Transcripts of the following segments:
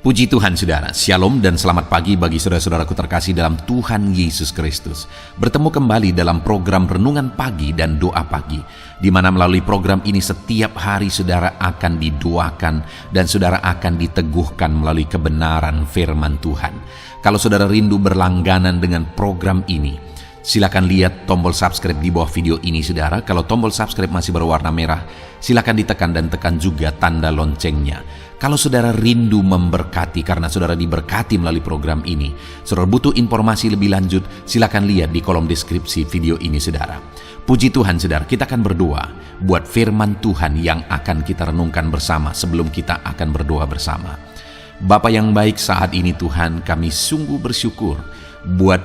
Puji Tuhan saudara, Shalom dan selamat pagi bagi saudara-saudaraku terkasih dalam Tuhan Yesus Kristus. Bertemu kembali dalam program Renungan Pagi dan Doa Pagi, di mana melalui program ini setiap hari saudara akan didoakan dan saudara akan diteguhkan melalui kebenaran firman Tuhan. Kalau saudara rindu berlangganan dengan program ini, silakan lihat tombol subscribe di bawah video ini saudara. Kalau tombol subscribe masih berwarna merah, silakan ditekan dan tekan juga tanda loncengnya. Kalau saudara rindu memberkati karena saudara diberkati melalui program ini, saudara butuh informasi lebih lanjut, silakan lihat di kolom deskripsi video ini saudara. Puji Tuhan saudara, kita akan berdoa buat firman Tuhan yang akan kita renungkan bersama sebelum kita akan berdoa bersama. Bapa yang baik, saat ini Tuhan kami sungguh bersyukur buat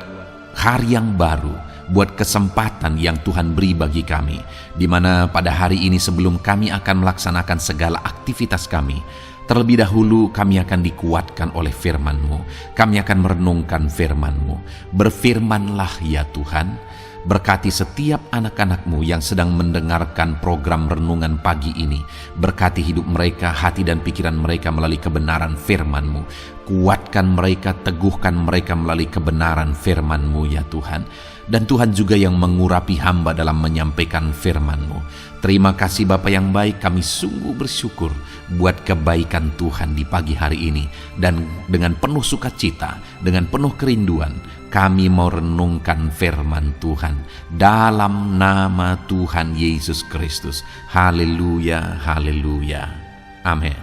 hari yang baru, buat kesempatan yang Tuhan beri bagi kami, di mana pada hari ini sebelum kami akan melaksanakan segala aktivitas kami, terlebih dahulu kami akan dikuatkan oleh firman-Mu. Kami akan merenungkan firman-Mu. Berfirmanlah ya Tuhan, berkati setiap anak-anak-Mu yang sedang mendengarkan program renungan pagi ini. Berkati hidup mereka, hati dan pikiran mereka melalui kebenaran firman-Mu. Kuatkan mereka, teguhkan mereka melalui kebenaran firman-Mu ya Tuhan. Dan Tuhan juga yang mengurapi hamba dalam menyampaikan firman-Mu. Terima kasih Bapa yang baik, kami sungguh bersyukur buat kebaikan Tuhan di pagi hari ini. Dan dengan penuh sukacita, dengan penuh kerinduan, kami mau renungkan firman Tuhan dalam nama Tuhan Yesus Kristus. Haleluya, haleluya. Amin.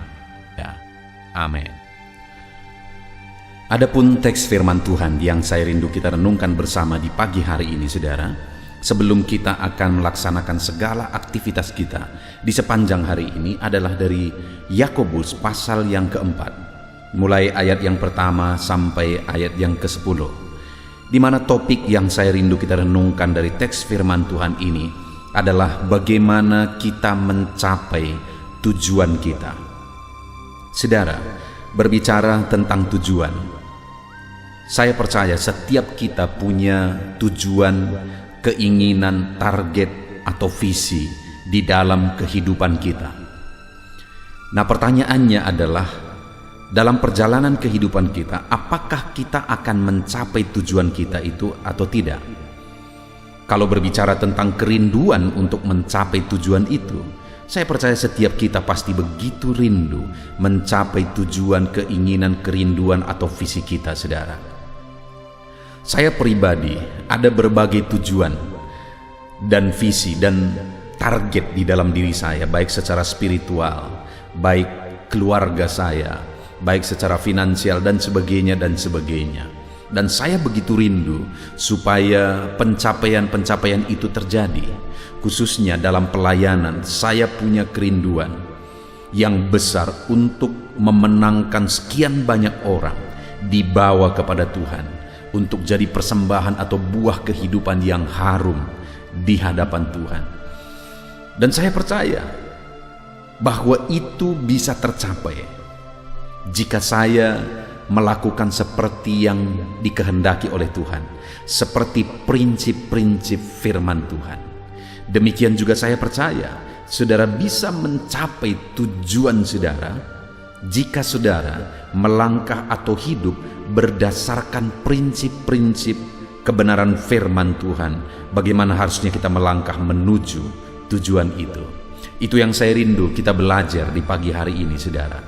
Ya, amin. Adapun teks firman Tuhan yang saya rindu kita renungkan bersama di pagi hari ini saudara, sebelum kita akan melaksanakan segala aktivitas kita di sepanjang hari ini adalah dari Yakobus pasal yang keempat, mulai ayat yang pertama sampai ayat yang ke-10, di mana topik yang saya rindu kita renungkan dari teks firman Tuhan ini adalah bagaimana kita mencapai tujuan kita. Saudara, berbicara tentang tujuan, saya percaya setiap kita punya tujuan, keinginan, target, atau visi di dalam kehidupan kita. Nah, pertanyaannya adalah, dalam perjalanan kehidupan kita, apakah kita akan mencapai tujuan kita itu atau tidak? Kalau berbicara tentang kerinduan untuk mencapai tujuan itu, saya percaya setiap kita pasti begitu rindu mencapai tujuan, keinginan, kerinduan, atau visi kita, saudara. Saya pribadi ada berbagai tujuan dan visi dan target di dalam diri saya, baik secara spiritual, baik keluarga saya, baik secara finansial dan sebagainya dan sebagainya. Dan saya begitu rindu supaya pencapaian-pencapaian itu terjadi. Khususnya dalam pelayanan, saya punya kerinduan yang besar untuk memenangkan sekian banyak orang dibawa kepada Tuhan, untuk jadi persembahan atau buah kehidupan yang harum di hadapan Tuhan. Dan saya percaya bahwa itu bisa tercapai jika saya melakukan seperti yang dikehendaki oleh Tuhan, seperti prinsip-prinsip firman Tuhan. Demikian juga saya percaya saudara bisa mencapai tujuan saudara jika saudara melangkah atau hidup berdasarkan prinsip-prinsip kebenaran firman Tuhan, bagaimana harusnya kita melangkah menuju tujuan itu. Itu yang saya rindu kita belajar di pagi hari ini saudara.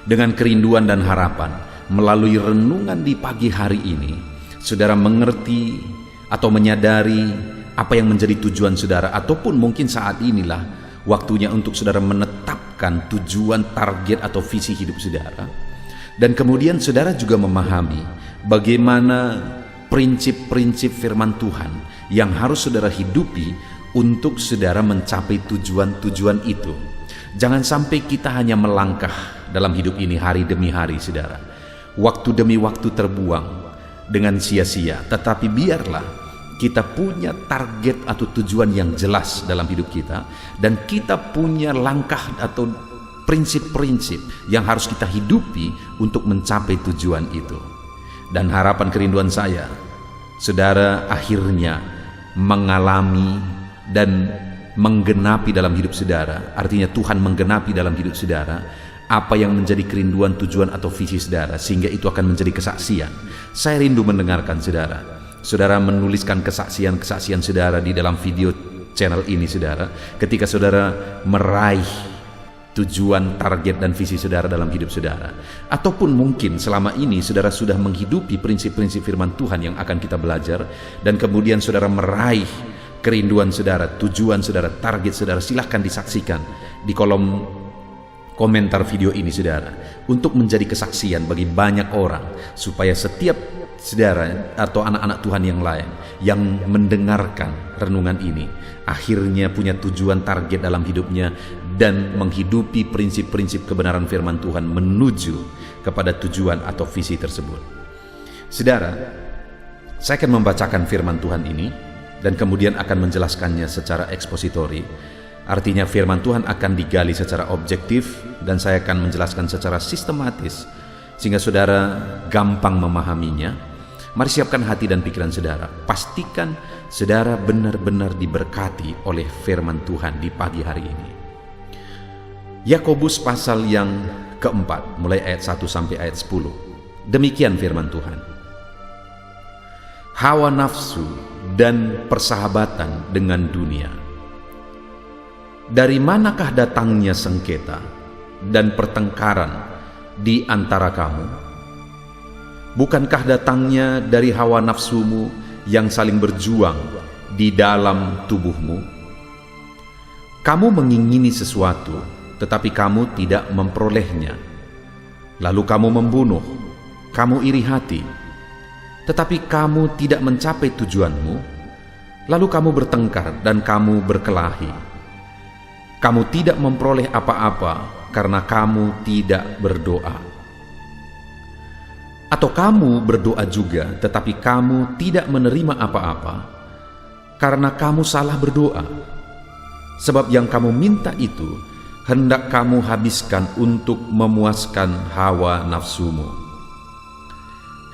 Dengan kerinduan dan harapan, melalui renungan di pagi hari ini, saudara mengerti atau menyadari apa yang menjadi tujuan saudara, ataupun mungkin saat inilah waktunya untuk saudara menetapkan tujuan, target, atau visi hidup saudara. Dan kemudian saudara juga memahami bagaimana prinsip-prinsip firman Tuhan yang harus saudara hidupi untuk saudara mencapai tujuan-tujuan itu. Jangan sampai kita hanya melangkah dalam hidup ini hari demi hari saudara, waktu demi waktu terbuang dengan sia-sia. Tetapi biarlah kita punya target atau tujuan yang jelas dalam hidup kita, dan kita punya langkah atau prinsip-prinsip yang harus kita hidupi untuk mencapai tujuan itu. Dan harapan kerinduan saya, saudara akhirnya mengalami dan menggenapi dalam hidup saudara, artinya Tuhan menggenapi dalam hidup saudara, apa yang menjadi kerinduan, tujuan, atau visi saudara, sehingga itu akan menjadi kesaksian. Saya rindu mendengarkan saudara. Saudara menuliskan kesaksian-kesaksian saudara di dalam video channel ini saudara, ketika saudara meraih tujuan, target, dan visi saudara dalam hidup saudara. Ataupun mungkin selama ini saudara sudah menghidupi prinsip-prinsip firman Tuhan yang akan kita belajar, dan kemudian saudara meraih kerinduan saudara, tujuan saudara, target saudara. Silahkan disaksikan di kolom komentar video ini saudara, untuk menjadi kesaksian bagi banyak orang, supaya setiap saudara atau anak-anak Tuhan yang lain yang mendengarkan renungan ini akhirnya punya tujuan, target dalam hidupnya, dan menghidupi prinsip-prinsip kebenaran firman Tuhan menuju kepada tujuan atau visi tersebut. Saudara, saya akan membacakan firman Tuhan ini dan kemudian akan menjelaskannya secara ekspositori. Artinya firman Tuhan akan digali secara objektif dan saya akan menjelaskan secara sistematis sehingga saudara gampang memahaminya. Mari siapkan hati dan pikiran saudara. Pastikan saudara benar-benar diberkati oleh firman Tuhan di pagi hari ini. Yakobus pasal yang keempat, mulai ayat 1 sampai ayat 10. Demikian firman Tuhan. Hawa nafsu dan persahabatan dengan dunia. Dari manakah datangnya sengketa dan pertengkaran di antara kamu? Bukankah datangnya dari hawa nafsumu yang saling berjuang di dalam tubuhmu? Kamu mengingini sesuatu, tetapi kamu tidak memperolehnya. Lalu kamu membunuh, kamu iri hati, tetapi kamu tidak mencapai tujuanmu. Lalu kamu bertengkar dan kamu berkelahi. Kamu tidak memperoleh apa-apa karena kamu tidak berdoa. Atau kamu berdoa juga, tetapi kamu tidak menerima apa-apa karena kamu salah berdoa. Sebab yang kamu minta itu hendak kamu habiskan untuk memuaskan hawa nafsumu.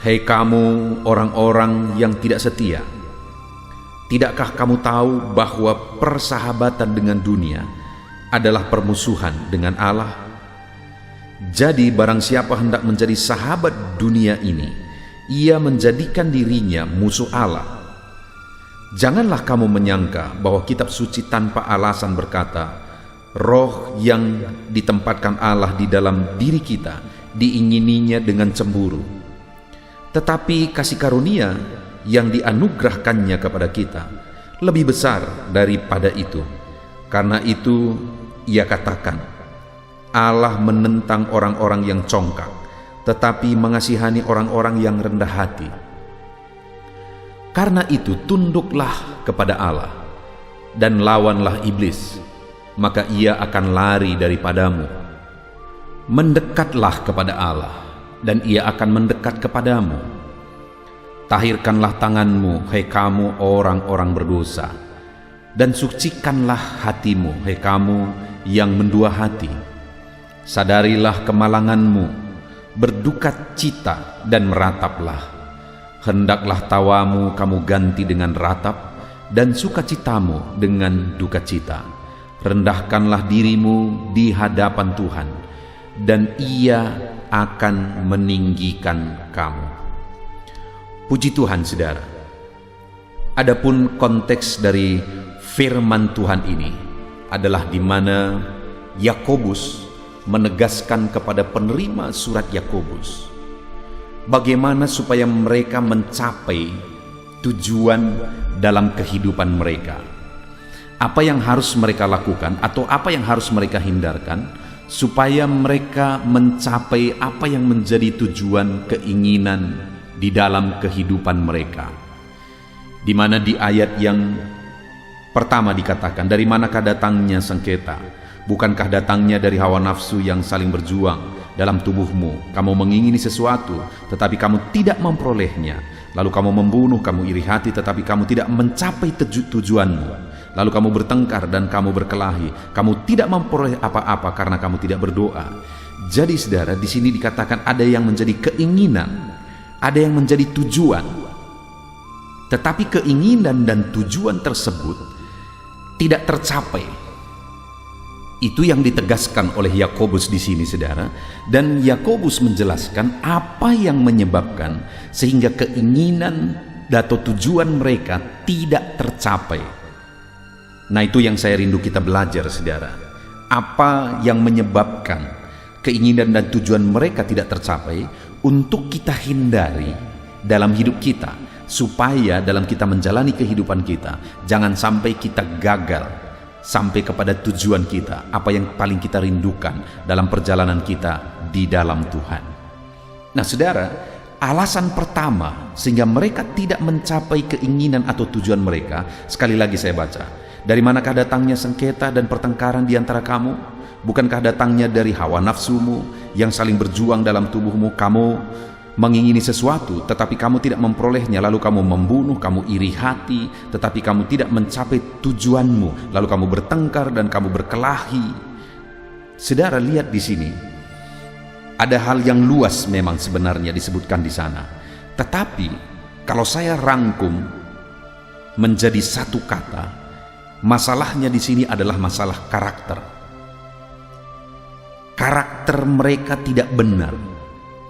Hei kamu orang-orang yang tidak setia, tidakkah kamu tahu bahwa persahabatan dengan dunia adalah permusuhan dengan Allah? Jadi barang siapa hendak menjadi sahabat dunia ini, ia menjadikan dirinya musuh Allah. Janganlah kamu menyangka bahwa kitab suci tanpa alasan berkata, roh yang ditempatkan Allah di dalam diri kita diingininya dengan cemburu. Tetapi kasih karunia yang dianugerahkannya kepada kita lebih besar daripada itu. Karena itu ia katakan, Allah menentang orang-orang yang congkak, tetapi mengasihani orang-orang yang rendah hati. Karena itu tunduklah kepada Allah dan lawanlah iblis, maka ia akan lari daripadamu. Mendekatlah kepada Allah dan ia akan mendekat kepadamu. Tahirkanlah tanganmu, hai kamu orang-orang berdosa, dan sucikanlah hatimu, hai kamu yang mendua hati. Sadarilah kemalanganmu, berduka cita dan merataplah. Hendaklah tawamu kamu ganti dengan ratap, dan sukacitamu dengan duka cita. Rendahkanlah dirimu di hadapan Tuhan, dan Ia akan meninggikan kamu. Puji Tuhan saudara. Adapun konteks dari firman Tuhan ini adalah di mana Yakobus menegaskan kepada penerima surat Yakobus bagaimana supaya mereka mencapai tujuan dalam kehidupan mereka. Apa yang harus mereka lakukan atau apa yang harus mereka hindarkan supaya mereka mencapai apa yang menjadi tujuan, keinginan di dalam kehidupan mereka. Di mana di ayat yang pertama dikatakan, dari manakah datangnya sengketa? Bukankah datangnya dari hawa nafsu yang saling berjuang dalam tubuhmu? Kamu mengingini sesuatu, tetapi kamu tidak memperolehnya. Lalu kamu membunuh, kamu iri hati, tetapi kamu tidak mencapai tujuanmu. Lalu kamu bertengkar dan kamu berkelahi. Kamu tidak memperoleh apa-apa karena kamu tidak berdoa. Jadi saudara, di sini dikatakan ada yang menjadi keinginan, ada yang menjadi tujuan. Tetapi keinginan dan tujuan tersebut tidak tercapai. Itu yang ditegaskan oleh Yakobus di sini, saudara. Dan Yakobus menjelaskan apa yang menyebabkan sehingga keinginan atau tujuan mereka tidak tercapai. Nah, itu yang saya rindu kita belajar, saudara. Apa yang menyebabkan keinginan dan tujuan mereka tidak tercapai untuk kita hindari dalam hidup kita, supaya dalam kita menjalani kehidupan kita jangan sampai kita gagal sampai kepada tujuan kita, apa yang paling kita rindukan dalam perjalanan kita di dalam Tuhan. Nah, saudara, alasan pertama sehingga mereka tidak mencapai keinginan atau tujuan mereka, sekali lagi saya baca, dari manakah datangnya sengketa dan pertengkaran di antara kamu? Bukankah datangnya dari hawa nafsumu yang saling berjuang dalam tubuhmu? Kamu mengingini sesuatu, tetapi kamu tidak memperolehnya, lalu kamu membunuh, kamu iri hati, tetapi kamu tidak mencapai tujuanmu, lalu kamu bertengkar dan kamu berkelahi. Saudara, lihat di sini, ada hal yang luas memang sebenarnya disebutkan di sana. Tetapi kalau saya rangkum menjadi satu kata, masalahnya di sini adalah masalah karakter. Karakter mereka tidak benar.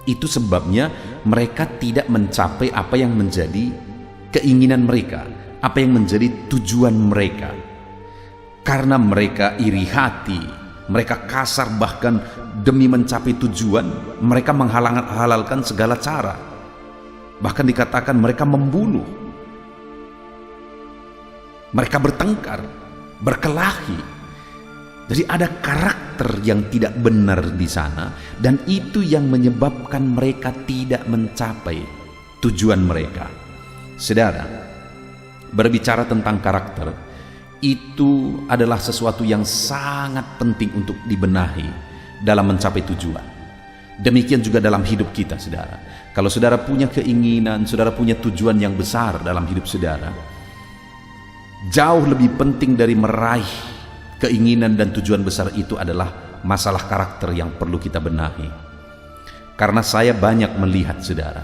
Itu sebabnya mereka tidak mencapai apa yang menjadi keinginan mereka, apa yang menjadi tujuan mereka. Karena mereka iri hati, mereka kasar, bahkan demi mencapai tujuan mereka menghalalkan segala cara. Bahkan dikatakan mereka membunuh, mereka bertengkar, berkelahi. Jadi ada karakter yang tidak benar di sana, dan itu yang menyebabkan mereka tidak mencapai tujuan mereka. Saudara, berbicara tentang karakter, itu adalah sesuatu yang sangat penting untuk dibenahi dalam mencapai tujuan. Demikian juga dalam hidup kita, saudara. Kalau saudara punya keinginan, saudara punya tujuan yang besar dalam hidup saudara, jauh lebih penting dari meraih keinginan dan tujuan besar itu adalah masalah karakter yang perlu kita benahi. Karena saya banyak melihat, saudara,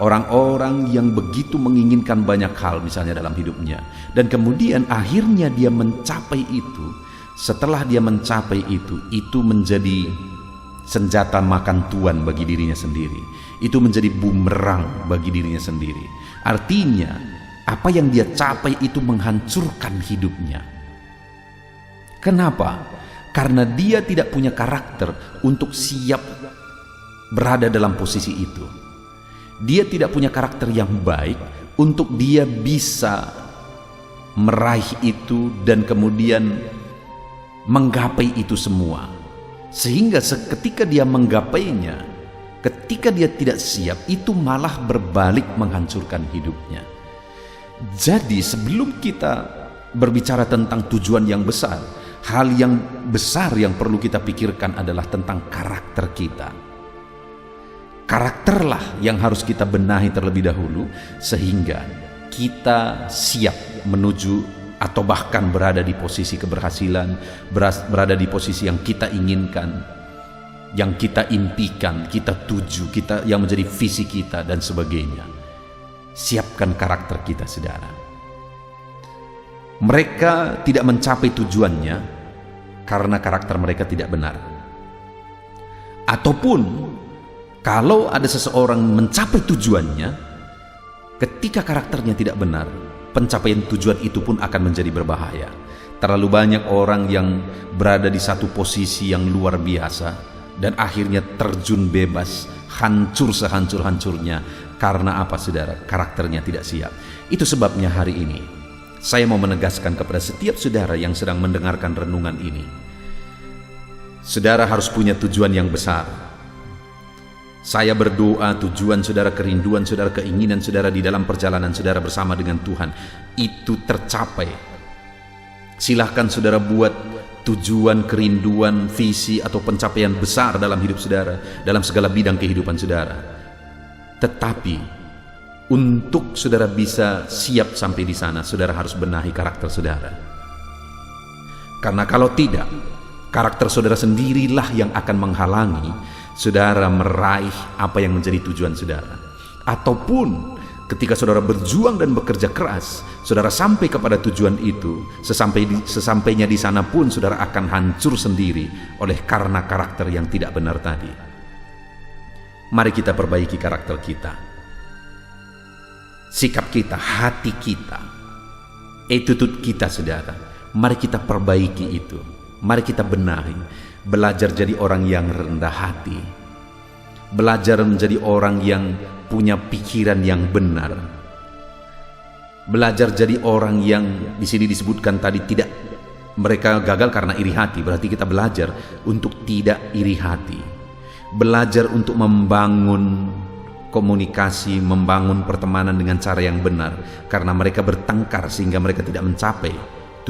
orang-orang yang begitu menginginkan banyak hal misalnya dalam hidupnya, dan kemudian akhirnya dia mencapai itu. Setelah dia mencapai itu menjadi senjata makan tuan bagi dirinya sendiri. Itu menjadi bumerang bagi dirinya sendiri. Artinya apa yang dia capai itu menghancurkan hidupnya. Kenapa? Karena dia tidak punya karakter untuk siap berada dalam posisi itu. Dia tidak punya karakter yang baik untuk dia bisa meraih itu dan kemudian menggapai itu semua. Sehingga ketika dia menggapainya, ketika dia tidak siap, itu malah berbalik menghancurkan hidupnya. Jadi sebelum kita berbicara tentang tujuan yang besar, hal yang besar yang perlu kita pikirkan adalah tentang karakter kita. Karakterlah yang harus kita benahi terlebih dahulu, sehingga kita siap menuju atau bahkan berada di posisi keberhasilan, berada di posisi yang kita inginkan, yang kita impikan, kita tuju, yang menjadi visi kita dan sebagainya. Siapkan karakter kita, saudara. Mereka tidak mencapai tujuannya karena karakter mereka tidak benar. Ataupun kalau ada seseorang mencapai tujuannya, ketika karakternya tidak benar, pencapaian tujuan itu pun akan menjadi berbahaya. Terlalu banyak orang yang berada di satu posisi yang luar biasa dan akhirnya terjun bebas, hancur sehancur-hancurnya. Karena apa, saudara? Karakternya tidak siap. Itu sebabnya hari ini saya mau menegaskan kepada setiap saudara yang sedang mendengarkan renungan ini, saudara harus punya tujuan yang besar. Saya berdoa tujuan saudara, kerinduan saudara, keinginan saudara di dalam perjalanan saudara bersama dengan Tuhan itu tercapai. Silahkan saudara buat tujuan, kerinduan, visi atau pencapaian besar dalam hidup saudara, dalam segala bidang kehidupan saudara. Tetapi untuk saudara bisa siap sampai di sana, saudara harus benahi karakter saudara. Karena kalau tidak, karakter saudara sendirilah yang akan menghalangi saudara meraih apa yang menjadi tujuan saudara. Ataupun Ketika saudara berjuang dan bekerja keras, saudara sampai kepada tujuan itu, sesampainya di sana pun saudara akan hancur sendiri oleh karena karakter yang tidak benar tadi. Mari kita perbaiki karakter kita, sikap kita, hati kita, attitude kita, saudara. Mari kita perbaiki itu. Mari kita benahi. Belajar jadi orang yang rendah hati. Belajar menjadi orang yang punya pikiran yang benar. Belajar jadi orang yang di sini disebutkan tadi tidak, mereka gagal karena iri hati. Berarti kita belajar untuk tidak iri hati. Belajar untuk membangun komunikasi, membangun pertemanan dengan cara yang benar. Karena mereka bertengkar sehingga mereka tidak mencapai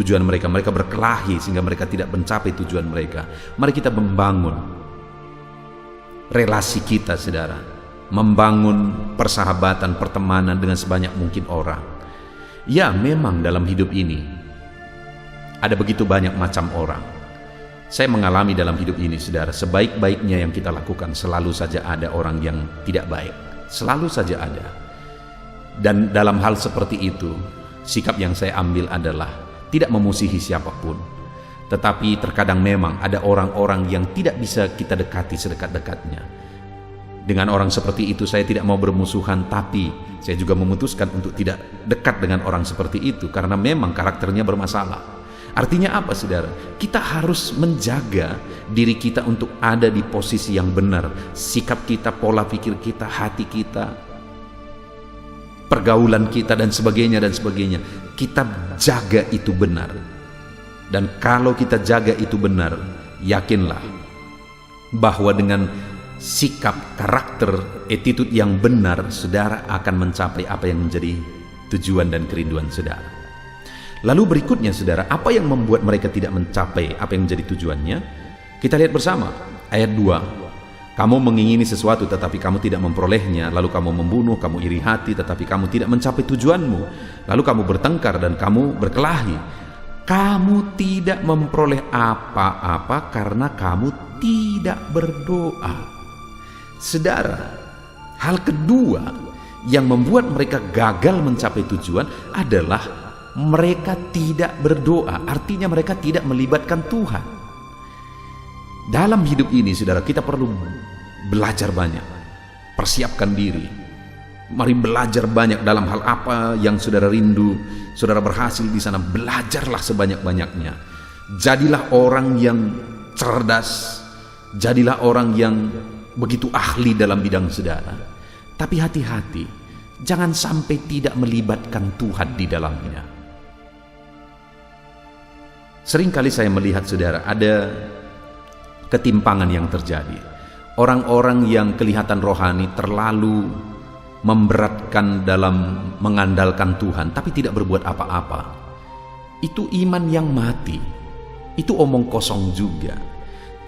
tujuan mereka. Mereka berkelahi sehingga mereka tidak mencapai tujuan mereka. Mari kita membangun relasi kita, saudara, membangun persahabatan, pertemanan dengan sebanyak mungkin orang. Ya, memang dalam hidup ini ada begitu banyak macam orang. Saya mengalami dalam hidup ini, saudara, sebaik-baiknya yang kita lakukan selalu saja ada orang yang tidak baik. Selalu saja ada. Dan dalam hal seperti itu, sikap yang saya ambil adalah tidak memusuhi siapapun. Tetapi terkadang memang ada orang-orang yang tidak bisa kita dekati sedekat-dekatnya. Dengan orang seperti itu saya tidak mau bermusuhan, tapi saya juga memutuskan untuk tidak dekat dengan orang seperti itu karena memang karakternya bermasalah. Artinya apa, saudara? Kita harus menjaga diri kita untuk ada di posisi yang benar. Sikap kita, pola pikir kita, hati kita, pergaulan kita dan sebagainya. Kita jaga itu benar. Dan kalau kita jaga itu benar, yakinlah bahwa dengan sikap, karakter, attitude yang benar, saudara akan mencapai apa yang menjadi tujuan dan kerinduan saudara. Lalu berikutnya, saudara, apa yang membuat mereka tidak mencapai apa yang menjadi tujuannya? Kita lihat bersama ayat 2. Kamu mengingini sesuatu tetapi kamu tidak memperolehnya, lalu kamu membunuh, kamu iri hati tetapi kamu tidak mencapai tujuanmu, lalu kamu bertengkar dan kamu berkelahi. Kamu tidak memperoleh apa-apa karena kamu tidak berdoa. Saudara, hal kedua yang membuat mereka gagal mencapai tujuan adalah mereka tidak berdoa. Artinya mereka tidak melibatkan Tuhan. Dalam hidup ini, saudara, kita perlu belajar banyak. Persiapkan diri. Mari belajar banyak dalam hal apa yang saudara rindu. Saudara berhasil di sana, belajarlah sebanyak-banyaknya. Jadilah orang yang cerdas. Jadilah orang yang begitu ahli dalam bidang saudara. Tapi hati-hati, jangan sampai tidak melibatkan Tuhan di dalamnya. Seringkali saya melihat, saudara, ada ketimpangan yang terjadi. Orang-orang yang kelihatan rohani terlalu memberatkan dalam mengandalkan Tuhan, tapi tidak berbuat apa-apa. Itu iman yang mati. Itu omong kosong juga.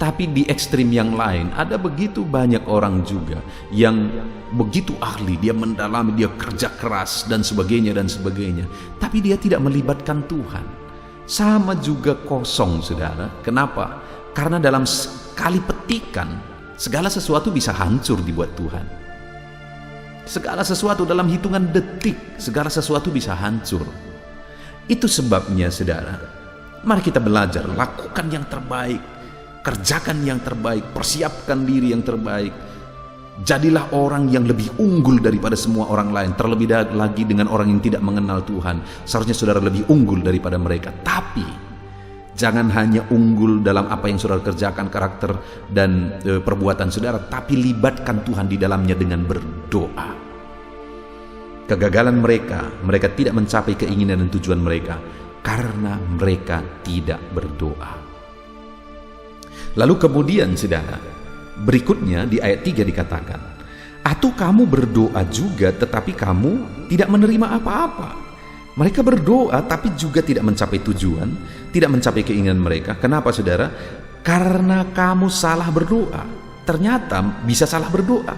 Tapi di ekstrim yang lain, ada begitu banyak orang juga yang begitu ahli, dia mendalami, dia kerja keras dan sebagainya. Tapi dia tidak melibatkan Tuhan. Sama juga kosong, saudara. Kenapa? Karena dalam sekali petikan, segala sesuatu bisa hancur dibuat Tuhan. Segala sesuatu dalam hitungan detik, segala sesuatu bisa hancur. Itu sebabnya, saudara, mari kita belajar, lakukan yang terbaik, kerjakan yang terbaik, persiapkan diri yang terbaik. Jadilah orang yang lebih unggul daripada semua orang lain. Terlebih lagi dengan orang yang tidak mengenal Tuhan, seharusnya saudara lebih unggul daripada mereka. Tapi jangan hanya unggul dalam apa yang saudara kerjakan, karakter dan perbuatan saudara, tapi libatkan Tuhan di dalamnya dengan berdoa. Kegagalan mereka tidak mencapai keinginan dan tujuan mereka karena mereka tidak berdoa. Lalu kemudian, saudara, berikutnya di ayat 3 dikatakan, atau kamu berdoa juga tetapi kamu tidak menerima apa-apa. Mereka berdoa tapi juga tidak mencapai tujuan, tidak mencapai keinginan mereka. Kenapa, saudara? Karena kamu salah berdoa. Ternyata bisa salah berdoa.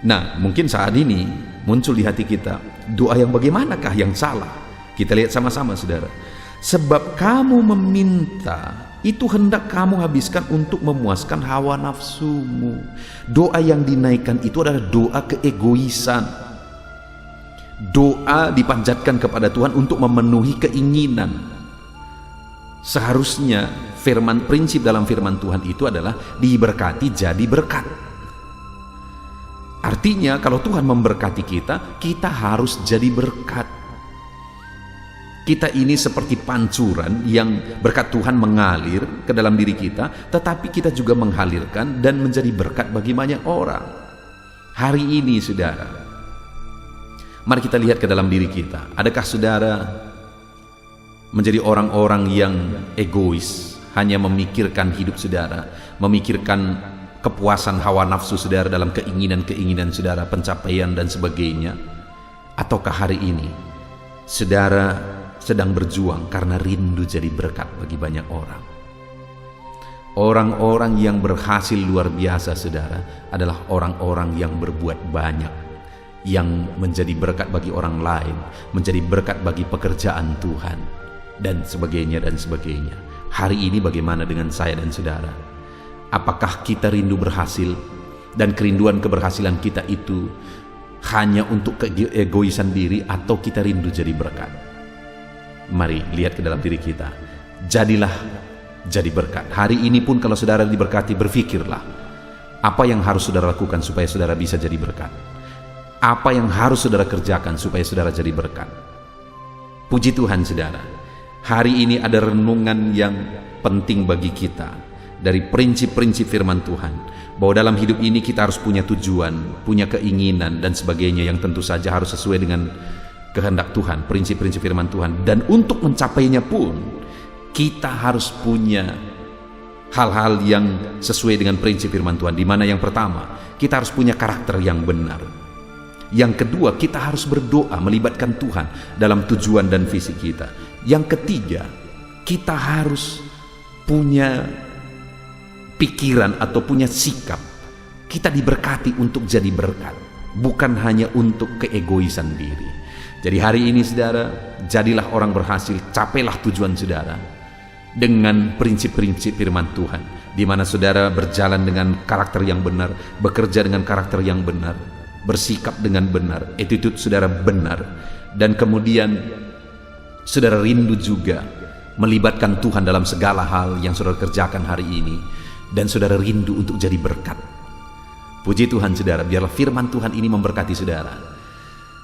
Nah, mungkin saat ini muncul di hati kita, doa yang bagaimanakah yang salah? Kita lihat sama-sama, saudara. Sebab kamu meminta, itu hendak kamu habiskan untuk memuaskan hawa nafsumu. Doa yang dinaikkan itu adalah doa keegoisan. Doa dipanjatkan kepada Tuhan untuk memenuhi keinginan. Seharusnya prinsip dalam firman Tuhan itu adalah diberkati jadi berkat. Artinya kalau Tuhan memberkati kita, kita harus jadi berkat. Kita ini seperti pancuran yang berkat Tuhan mengalir ke dalam diri kita, tetapi kita juga mengalirkan dan menjadi berkat bagi banyak orang. Hari ini saudara, mari kita lihat ke dalam diri kita. Adakah saudara menjadi orang-orang yang egois, hanya memikirkan hidup saudara, memikirkan kepuasan hawa nafsu saudara dalam keinginan-keinginan saudara, pencapaian dan sebagainya? Ataukah hari ini saudara sedang berjuang karena rindu jadi berkat bagi banyak orang? Orang-orang yang berhasil luar biasa saudara adalah orang-orang yang berbuat banyak, yang menjadi berkat bagi orang lain, menjadi berkat bagi pekerjaan Tuhan, dan sebagainya dan sebagainya. Hari ini bagaimana dengan saya dan saudara? Apakah kita rindu berhasil, dan kerinduan keberhasilan kita itu hanya untuk keegoisan diri, atau kita rindu jadi berkat? Mari lihat ke dalam diri kita. Jadilah jadi berkat. Hari ini pun kalau saudara diberkati, berpikirlah apa yang harus saudara lakukan supaya saudara bisa jadi berkat. Apa yang harus saudara kerjakan supaya saudara jadi berkat. Puji Tuhan saudara, hari ini ada renungan yang penting bagi kita dari prinsip-prinsip firman Tuhan, bahwa dalam hidup ini kita harus punya tujuan, punya keinginan dan sebagainya, yang tentu saja harus sesuai dengan kehendak Tuhan, prinsip-prinsip firman Tuhan. Dan untuk mencapainya pun kita harus punya hal-hal yang sesuai dengan prinsip firman Tuhan, di mana yang pertama, kita harus punya karakter yang benar. Yang kedua, kita harus berdoa melibatkan Tuhan dalam tujuan dan visi kita. Yang ketiga, kita harus punya pikiran atau punya sikap, kita diberkati untuk jadi berkat, bukan hanya untuk keegoisan diri. Jadi hari ini saudara, jadilah orang berhasil, capailah tujuan saudara dengan prinsip-prinsip firman Tuhan, di mana saudara berjalan dengan karakter yang benar, bekerja dengan karakter yang benar, bersikap dengan benar, attitude saudara benar, dan kemudian saudara rindu juga melibatkan Tuhan dalam segala hal yang saudara kerjakan hari ini, dan saudara rindu untuk jadi berkat. Puji Tuhan saudara, biarlah firman Tuhan ini memberkati saudara.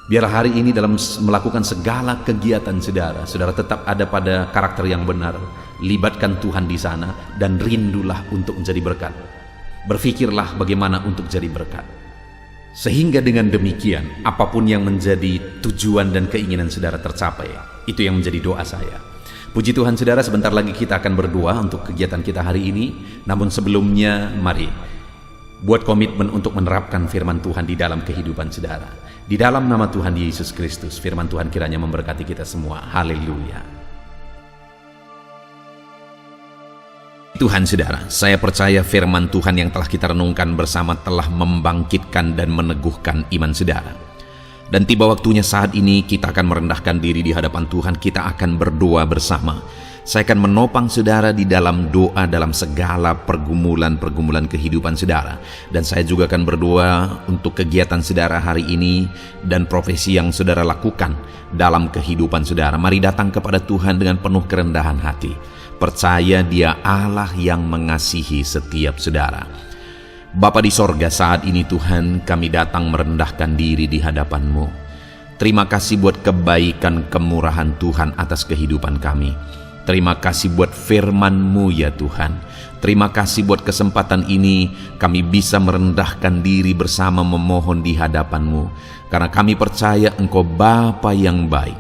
Biarlah hari ini dalam melakukan segala kegiatan saudara, saudara tetap ada pada karakter yang benar. Libatkan Tuhan di sana dan rindulah untuk menjadi berkat. Berfikirlah bagaimana untuk jadi berkat. Sehingga dengan demikian, apapun yang menjadi tujuan dan keinginan saudara tercapai. Itu yang menjadi doa saya. Puji Tuhan saudara, sebentar lagi kita akan berdoa untuk kegiatan kita hari ini. Namun sebelumnya, mari buat komitmen untuk menerapkan firman Tuhan di dalam kehidupan saudara. Di dalam nama Tuhan Yesus Kristus, firman Tuhan kiranya memberkati kita semua. Haleluya. Tuhan saudara, saya percaya firman Tuhan yang telah kita renungkan bersama telah membangkitkan dan meneguhkan iman saudara. Dan tiba waktunya saat ini kita akan merendahkan diri di hadapan Tuhan, kita akan berdoa bersama. Saya akan menopang saudara di dalam doa dalam segala pergumulan-pergumulan kehidupan saudara. Dan saya juga akan berdoa untuk kegiatan saudara hari ini dan profesi yang saudara lakukan dalam kehidupan saudara. Mari datang kepada Tuhan dengan penuh kerendahan hati. Percaya Dia Allah yang mengasihi setiap saudara. Bapa di sorga, saat ini Tuhan, kami datang merendahkan diri di hadapan-Mu. Terima kasih buat kebaikan kemurahan Tuhan atas kehidupan kami. Terima kasih buat firman-Mu ya Tuhan. Terima kasih buat kesempatan ini kami bisa merendahkan diri bersama memohon di hadapan-Mu. Karena kami percaya Engkau Bapa yang baik.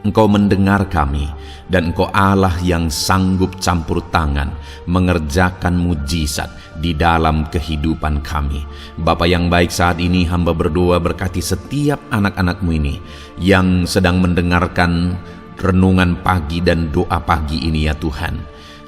Engkau mendengar kami, dan Engkau Allah yang sanggup campur tangan mengerjakan mujizat di dalam kehidupan kami. Bapa yang baik, saat ini hamba berdoa berkati setiap anak-anak-Mu ini yang sedang mendengarkan renungan pagi dan doa pagi ini ya Tuhan.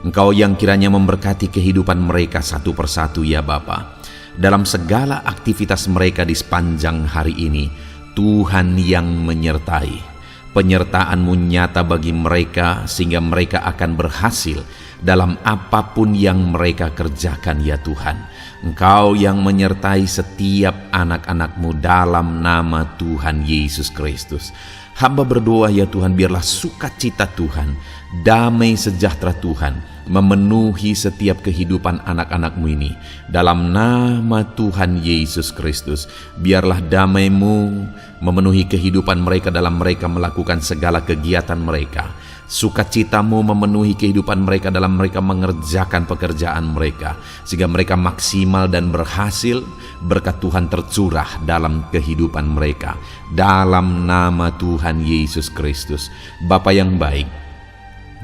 Engkau yang kiranya memberkati kehidupan mereka satu persatu ya Bapa. Dalam segala aktivitas mereka di sepanjang hari ini, Tuhan yang menyertai. Penyertaan-Mu nyata bagi mereka sehingga mereka akan berhasil dalam apapun yang mereka kerjakan ya Tuhan. Engkau yang menyertai setiap anak-anak-Mu dalam nama Tuhan Yesus Kristus. Hamba berdoa ya Tuhan, biarlah sukacita Tuhan, damai sejahtera Tuhan memenuhi setiap kehidupan anak-anak-Mu ini. Dalam nama Tuhan Yesus Kristus, biarlah damai-Mu memenuhi kehidupan mereka dalam mereka melakukan segala kegiatan mereka. Sukacita-Mu memenuhi kehidupan mereka dalam mereka mengerjakan pekerjaan mereka, sehingga mereka maksimal dan berhasil. Berkat Tuhan tercurah dalam kehidupan mereka. Dalam nama Tuhan Yesus Kristus. Bapa yang baik,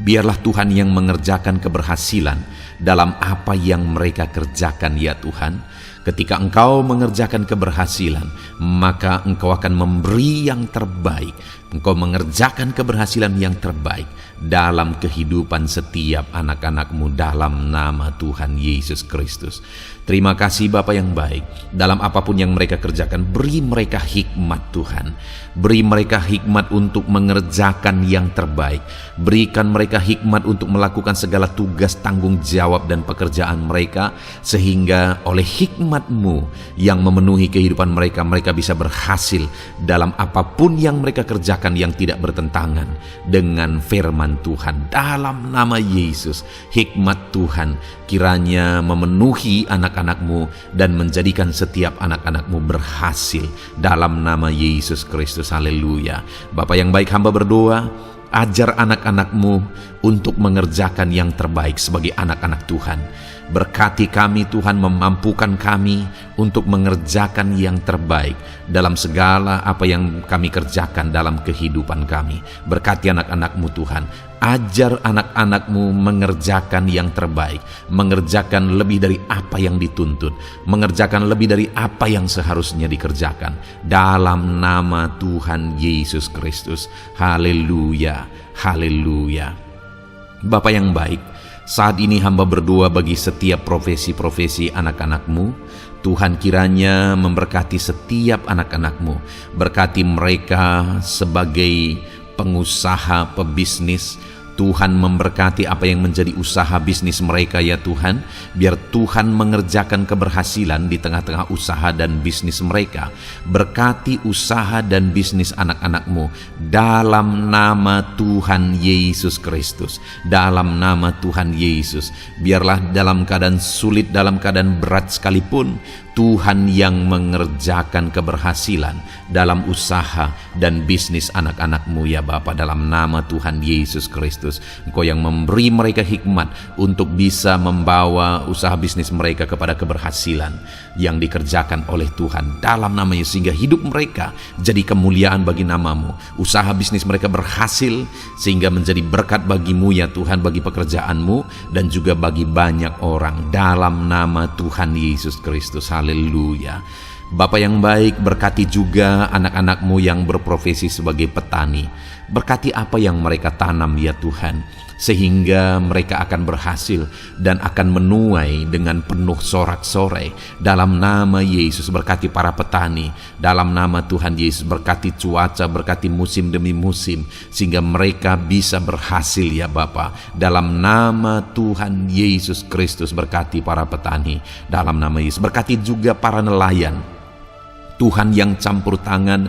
biarlah Tuhan yang mengerjakan keberhasilan dalam apa yang mereka kerjakan ya Tuhan. Ketika Engkau mengerjakan keberhasilan, maka Engkau akan memberi yang terbaik. Engkau mengerjakan keberhasilan yang terbaik dalam kehidupan setiap anak-anak-Mu dalam nama Tuhan Yesus Kristus. Terima kasih Bapa yang baik. Dalam apapun yang mereka kerjakan, beri mereka hikmat Tuhan. Beri mereka hikmat untuk mengerjakan yang terbaik. Berikan mereka hikmat untuk melakukan segala tugas, tanggung jawab dan pekerjaan mereka, sehingga oleh hikmat-Mu yang memenuhi kehidupan mereka, mereka bisa berhasil dalam apapun yang mereka kerjakan yang tidak bertentangan dengan firman Tuhan. Dalam nama Yesus, hikmat Tuhan kiranya memenuhi anak-anak-Mu dan menjadikan setiap anak-anak-Mu berhasil dalam nama Yesus Kristus. Haleluya. Bapa yang baik, hamba berdoa, ajar anak-anak-Mu untuk mengerjakan yang terbaik sebagai anak-anak Tuhan. Berkati kami Tuhan, memampukan kami untuk mengerjakan yang terbaik dalam segala apa yang kami kerjakan dalam kehidupan kami. Berkati anak-anak-Mu Tuhan, ajar anak-anak-Mu mengerjakan yang terbaik, mengerjakan lebih dari apa yang dituntut, mengerjakan lebih dari apa yang seharusnya dikerjakan. Dalam nama Tuhan Yesus Kristus. Haleluya, haleluya. Bapa yang baik, saat ini hamba berdoa bagi setiap profesi-profesi anak-anak-Mu. Tuhan kiranya memberkati setiap anak-anak-Mu. Berkati mereka sebagai pengusaha, pebisnis. Tuhan memberkati apa yang menjadi usaha bisnis mereka ya Tuhan. Biar Tuhan mengerjakan keberhasilan di tengah-tengah usaha dan bisnis mereka. Berkati usaha dan bisnis anak-anak-Mu dalam nama Tuhan Yesus Kristus. Dalam nama Tuhan Yesus. Biarlah dalam keadaan sulit, dalam keadaan berat sekalipun, Tuhan yang mengerjakan keberhasilan dalam usaha dan bisnis anak-anak-Mu ya Bapa. Dalam nama Tuhan Yesus Kristus, Engkau yang memberi mereka hikmat untuk bisa membawa usaha bisnis mereka kepada keberhasilan yang dikerjakan oleh Tuhan dalam nama Yesus, sehingga hidup mereka jadi kemuliaan bagi nama-Mu. Usaha bisnis mereka berhasil sehingga menjadi berkat bagi-Mu ya Tuhan, bagi pekerjaan-Mu dan juga bagi banyak orang dalam nama Tuhan Yesus Kristus. Haleluya. Bapa yang baik, berkati juga anak-anak-Mu yang berprofesi sebagai petani. Berkati apa yang mereka tanam ya Tuhan, sehingga mereka akan berhasil dan akan menuai dengan penuh sorak-sorai. Dalam nama Yesus, berkati para petani. Dalam nama Tuhan Yesus, berkati cuaca, berkati musim demi musim, sehingga mereka bisa berhasil ya Bapa. Dalam nama Tuhan Yesus Kristus, berkati para petani. Dalam nama Yesus, berkati juga para nelayan. Tuhan yang campur tangan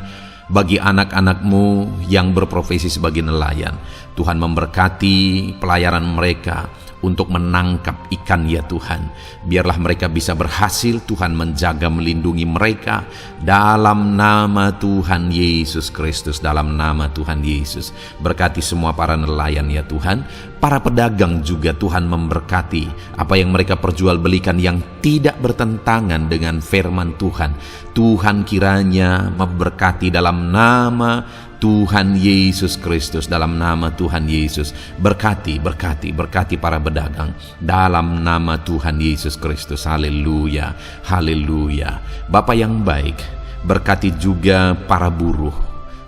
bagi anak-anak-Mu yang berprofesi sebagai nelayan. Tuhan memberkati pelayaran mereka untuk menangkap ikan ya Tuhan. Biarlah mereka bisa berhasil. Tuhan menjaga, melindungi mereka dalam nama Tuhan Yesus Kristus. Dalam nama Tuhan Yesus, berkati semua para nelayan ya Tuhan. Para pedagang juga Tuhan memberkati apa yang mereka perjualbelikan yang tidak bertentangan dengan firman Tuhan. Tuhan kiranya memberkati dalam nama Tuhan Yesus Kristus. Dalam nama Tuhan Yesus, berkati para pedagang dalam nama Tuhan Yesus Kristus. Haleluya, haleluya. Bapa yang baik, berkati juga para buruh.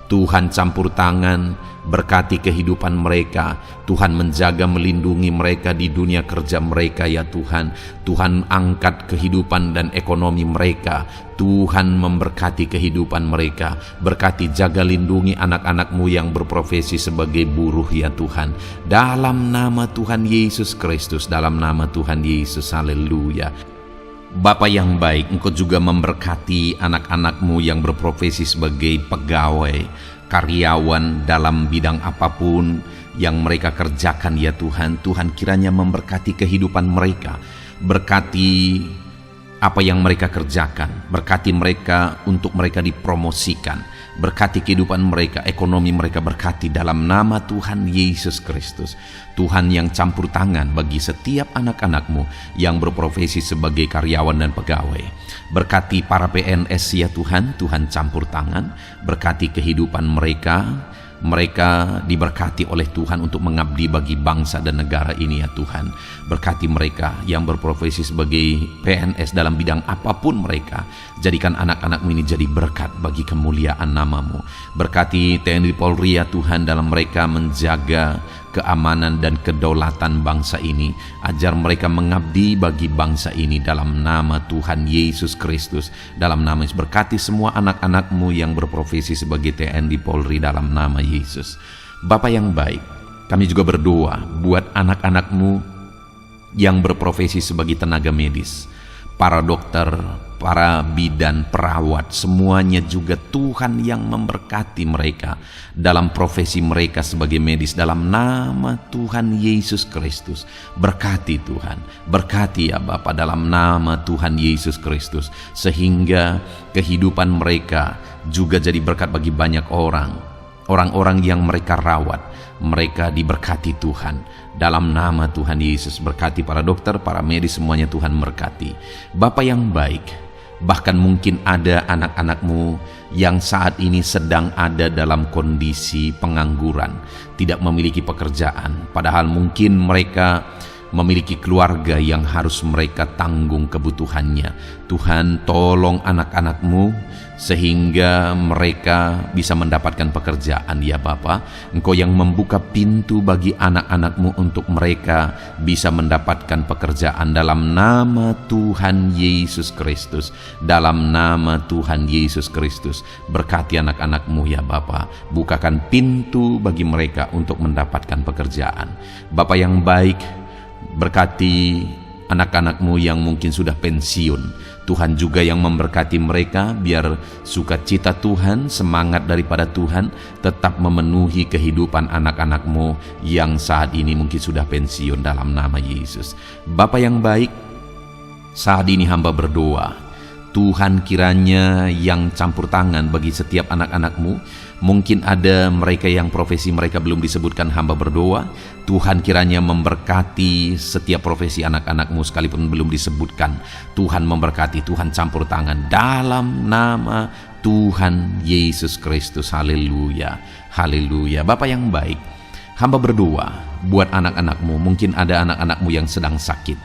Tuhan campur tangan, berkati kehidupan mereka. Tuhan menjaga, melindungi mereka di dunia kerja mereka ya Tuhan. Tuhan angkat kehidupan dan ekonomi mereka. Tuhan memberkati kehidupan mereka. Berkati, jaga, lindungi anak-anak-Mu yang berprofesi sebagai buruh ya Tuhan. Dalam nama Tuhan Yesus Kristus, dalam nama Tuhan Yesus, haleluya. Bapa yang baik, Engkau juga memberkati anak-anak-Mu yang berprofesi sebagai pegawai, karyawan dalam bidang apapun yang mereka kerjakan ya Tuhan. Tuhan kiranya memberkati kehidupan mereka, berkati apa yang mereka kerjakan, berkati mereka untuk mereka dipromosikan, berkati kehidupan mereka, ekonomi mereka, berkati dalam nama Tuhan Yesus Kristus. Tuhan yang campur tangan bagi setiap anak-anak-Mu yang berprofesi sebagai karyawan dan pegawai. Berkati para PNS ya Tuhan, Tuhan campur tangan, berkati kehidupan mereka. Mereka diberkati oleh Tuhan untuk mengabdi bagi bangsa dan negara ini ya Tuhan. Berkati mereka yang berprofesi sebagai PNS dalam bidang apapun mereka. Jadikan anak-anak-Mu ini jadi berkat bagi kemuliaan nama-Mu. Berkati TNI Polri ya Tuhan dalam mereka menjaga keamanan dan kedaulatan bangsa ini. Ajar mereka mengabdi bagi bangsa ini dalam nama Tuhan Yesus Kristus. Dalam nama Yesus, berkati semua anak-anak-Mu yang berprofesi sebagai TNI Polri dalam nama Yesus. Bapa yang baik, kami juga berdoa buat anak-anak-Mu yang berprofesi sebagai tenaga medis, para dokter, para bidan, perawat, semuanya juga Tuhan yang memberkati mereka dalam profesi mereka sebagai medis dalam nama Tuhan Yesus Kristus. Berkati Tuhan, berkati ya Bapa dalam nama Tuhan Yesus Kristus, sehingga kehidupan mereka juga jadi berkat bagi banyak orang-orang yang mereka rawat. Mereka diberkati Tuhan dalam nama Tuhan Yesus. Berkati para dokter, para medis, semuanya Tuhan berkati. Bapa yang baik, bahkan mungkin ada anak-anak-Mu yang saat ini sedang ada dalam kondisi pengangguran, tidak memiliki pekerjaan, padahal mungkin mereka memiliki keluarga yang harus mereka tanggung kebutuhannya. Tuhan, tolong anak-anak-Mu sehingga mereka bisa mendapatkan pekerjaan ya Bapa. Engkau yang membuka pintu bagi anak-anak-Mu untuk mereka bisa mendapatkan pekerjaan dalam nama Tuhan Yesus Kristus. Dalam nama Tuhan Yesus Kristus, berkati anak-anak-Mu ya Bapa. Bukakan pintu bagi mereka untuk mendapatkan pekerjaan. Bapa yang baik, berkati anak-anak-Mu yang mungkin sudah pensiun. Tuhan juga yang memberkati mereka, biar sukacita Tuhan, semangat daripada Tuhan tetap memenuhi kehidupan anak-anak-Mu yang saat ini mungkin sudah pensiun dalam nama Yesus. Bapa yang baik, saat ini hamba berdoa, Tuhan kiranya yang campur tangan bagi setiap anak-anak-Mu. Mungkin ada mereka yang profesi mereka belum disebutkan, hamba berdoa Tuhan kiranya memberkati setiap profesi anak-anak-Mu sekalipun belum disebutkan. Tuhan memberkati, Tuhan campur tangan dalam nama Tuhan Yesus Kristus. Haleluya, haleluya. Bapa yang baik, hamba berdoa buat anak-anak-Mu. Mungkin ada anak-anak-Mu yang sedang sakit.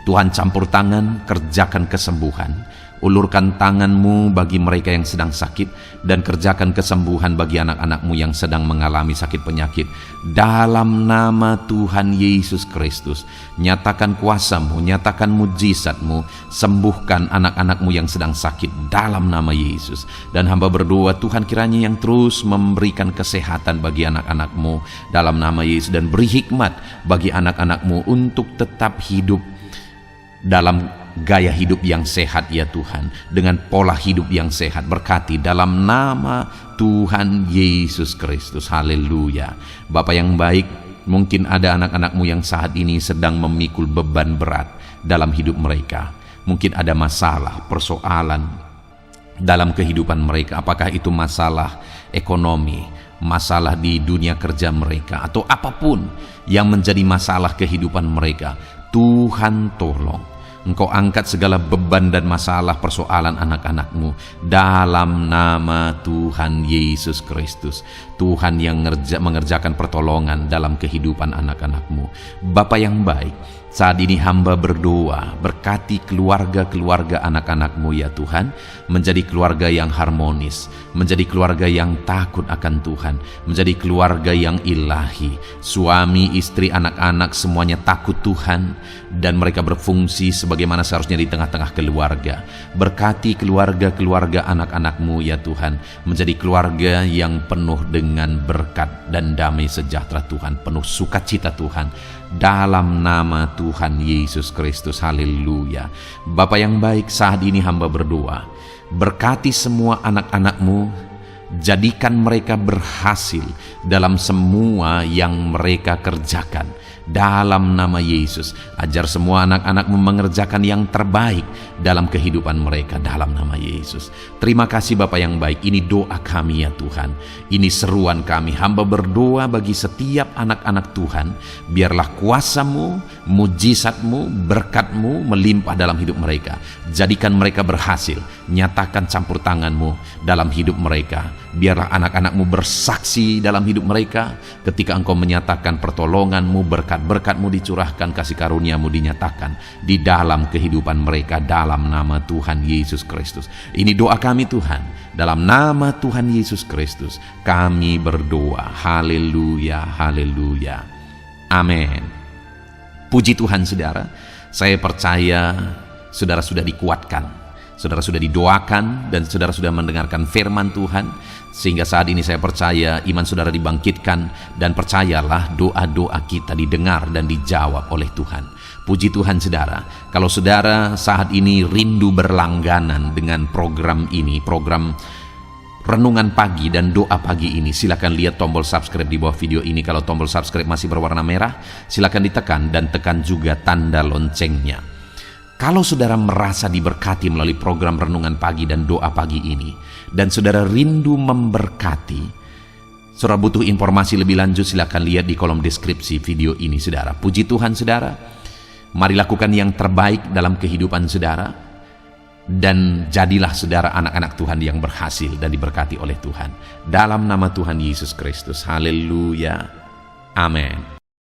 Tuhan campur tangan, kerjakan kesembuhan. Ulurkan tangan-Mu bagi mereka yang sedang sakit, dan kerjakan kesembuhan bagi anak-anak-Mu yang sedang mengalami sakit penyakit. Dalam nama Tuhan Yesus Kristus, nyatakan kuasa-Mu, nyatakan mujizat-Mu, sembuhkan anak-anak-Mu yang sedang sakit dalam nama Yesus. Dan hamba berdoa Tuhan kiranya yang terus memberikan kesehatan bagi anak-anak-Mu dalam nama Yesus, dan beri hikmat bagi anak-anak-Mu untuk tetap hidup dalam gaya hidup yang sehat ya Tuhan, dengan pola hidup yang sehat. Berkati dalam nama Tuhan Yesus Kristus. Haleluya. Bapa yang baik, mungkin ada anak-anak-Mu yang saat ini sedang memikul beban berat dalam hidup mereka. Mungkin ada masalah, persoalan dalam kehidupan mereka. Apakah itu masalah ekonomi, masalah di dunia kerja mereka, atau apapun yang menjadi masalah kehidupan mereka. Tuhan tolong, Engkau angkat segala beban dan masalah persoalan anak-anak-Mu dalam nama Tuhan Yesus Kristus. Tuhan yang mengerjakan pertolongan dalam kehidupan anak-anak-Mu. Bapa yang baik, Saat ini hamba berdoa, berkati keluarga-keluarga anak-anak-Mu ya Tuhan, menjadi keluarga yang harmonis, menjadi keluarga yang takut akan Tuhan, menjadi keluarga yang ilahi. Suami, istri, anak-anak semuanya takut Tuhan, dan mereka berfungsi sebagaimana seharusnya di tengah-tengah keluarga. Berkati keluarga-keluarga anak-anak-Mu ya Tuhan, menjadi keluarga yang penuh dengan berkat dan damai sejahtera Tuhan, penuh sukacita Tuhan, dalam nama Tuhan Yesus Kristus. Haleluya. Bapa yang baik, saat ini hamba berdoa, berkati semua anak-anak-Mu, jadikan mereka berhasil dalam semua yang mereka kerjakan. Dalam nama Yesus, ajar semua anak-anak-Mu mengerjakan yang terbaik dalam kehidupan mereka dalam nama Yesus. Terima kasih Bapa yang baik, ini doa kami ya Tuhan. Ini seruan kami, hamba berdoa bagi setiap anak-anak Tuhan, biarlah kuasa-Mu, mujizat-Mu, berkat-Mu melimpah dalam hidup mereka. Jadikan mereka berhasil, nyatakan campur tangan-Mu dalam hidup mereka. Biarlah anak-anak-Mu bersaksi dalam hidup mereka ketika Engkau menyatakan pertolongan-Mu, berkat-Mu dicurahkan, kasih karunia-Mu dinyatakan di dalam kehidupan mereka dalam nama Tuhan Yesus Kristus. Ini doa kami Tuhan, dalam nama Tuhan Yesus Kristus kami berdoa. Haleluya, haleluya, amin. Puji Tuhan saudara, saya percaya saudara sudah dikuatkan, saudara sudah didoakan, dan saudara sudah mendengarkan firman Tuhan, sehingga saat ini saya percaya iman saudara dibangkitkan, dan percayalah doa-doa kita didengar dan dijawab oleh Tuhan. Puji Tuhan saudara, kalau saudara saat ini rindu berlangganan dengan program ini, program Renungan Pagi dan Doa Pagi ini, silakan lihat tombol subscribe di bawah video ini. Kalau tombol subscribe masih berwarna merah, silakan ditekan dan tekan juga tanda loncengnya. Kalau saudara merasa diberkati melalui program Renungan Pagi dan Doa Pagi ini, dan saudara rindu memberkati, saudara butuh informasi lebih lanjut, silakan lihat di kolom deskripsi video ini saudara. Puji Tuhan saudara, mari lakukan yang terbaik dalam kehidupan saudara, dan jadilah saudara anak-anak Tuhan yang berhasil dan diberkati oleh Tuhan. Dalam nama Tuhan Yesus Kristus, haleluya, amin.